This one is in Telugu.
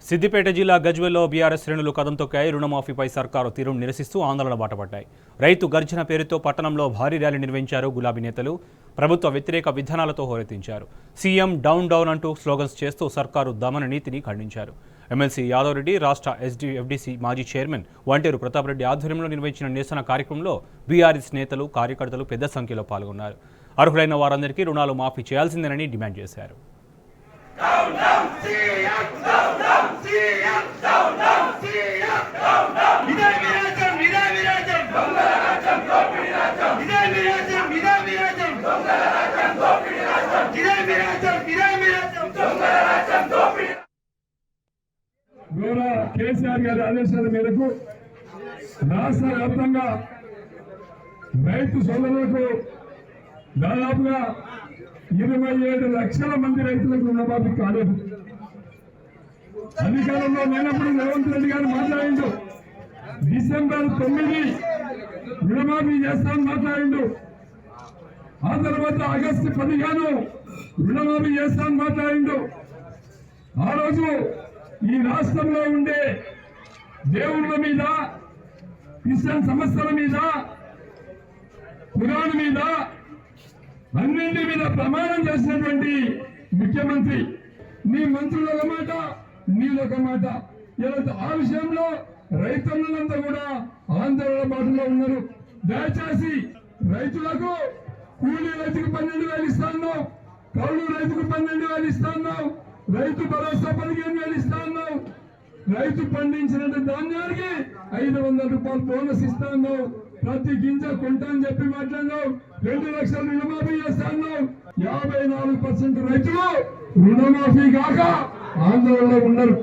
సిద్దిపేట జిల్లా గజ్వేల్లో బీఆర్ఎస్ శ్రేణులు కదం తొక్కాయి. రుణమాఫీపై సర్కారు తీరును నిరసిస్తూ ఆందోళన బాటపడ్డాయి. రైతు గర్జన పేరుతో పట్టణంలో భారీ ర్యాలీ నిర్వహించారు గులాబీ నేతలు. ప్రభుత్వ వ్యతిరేక విధానాలతో హోరెత్తించారు. సీఎం డౌన్ డౌన్ అంటూ స్లోగన్స్ చేస్తూ సర్కారు దమన నీతిని ఖండించారు. ఎమ్మెల్సీ యాదవ్ రెడ్డి, రాష్ట్ర ఎఫ్డీసీ మాజీ చైర్మన్ వంటేరు ప్రతాప్ రెడ్డి ఆధ్వర్యంలో నిర్వహించిన నిరసన కార్యక్రమంలో బీఆర్ఎస్ నేతలు, కార్యకర్తలు పెద్ద సంఖ్యలో పాల్గొన్నారు. అర్హులైన వారందరికీ రుణాలు మాఫీ చేయాల్సిందేనని డిమాండ్ చేశారు. గౌరవ కేసీఆర్ గారి ఆదేశాల మేరకు రాష్ట్ర వ్యాప్తంగా రైతు సోదరులకు దాదాపుగా 27 లక్షల మంది రైతులకు రుణమాఫీ కాలేదు. అధికారంలో లేనప్పుడు రేవంత్ రెడ్డి గారు మాట్లాడిండు, డిసెంబర్ 9 రుణమాఫీ చేస్తామని మాట్లాడిండు. ఆ తర్వాత ఆగస్టు 15 రుణమాఫీ చేస్తామని మాట్లాడిండు. ఆ రోజు ఈ రాష్ట్రంలో ఉండే దేవుళ్ళ మీద, క్రిస్టియన్ సంస్థల మీద, పురాణ మీద, అన్నింటి మీద ప్రమాణం చేసినటువంటి ముఖ్యమంత్రి, నీ మంత్రులు ఒక మాట, నీదొక మాట. ఇలా ఆ విషయంలో రైతులంతా కూడా ఆందోళన బాటలో ఉన్నారు. దయచేసి రైతులకు కూలీ రైతుకు 12,000 ఇస్తాన్నావు, కౌలు రైతుకు 12,000 ఇస్తాన్నావు, రైతు భరోసా 15,000 ఇస్తాన్నావు, రైతు పండించిన ధాన్యానికి 500 రూపాయలు బోనస్ ఇస్తాన్నావు, ప్రతి గింజ కొంటా అని చెప్పి మాట్లాడినావు, 2 లక్షల రుణమాఫీ చేస్తాన్నావు. 54% రైతులు రుణమాఫీ కాక ఆందోళనలో ఉన్నారు.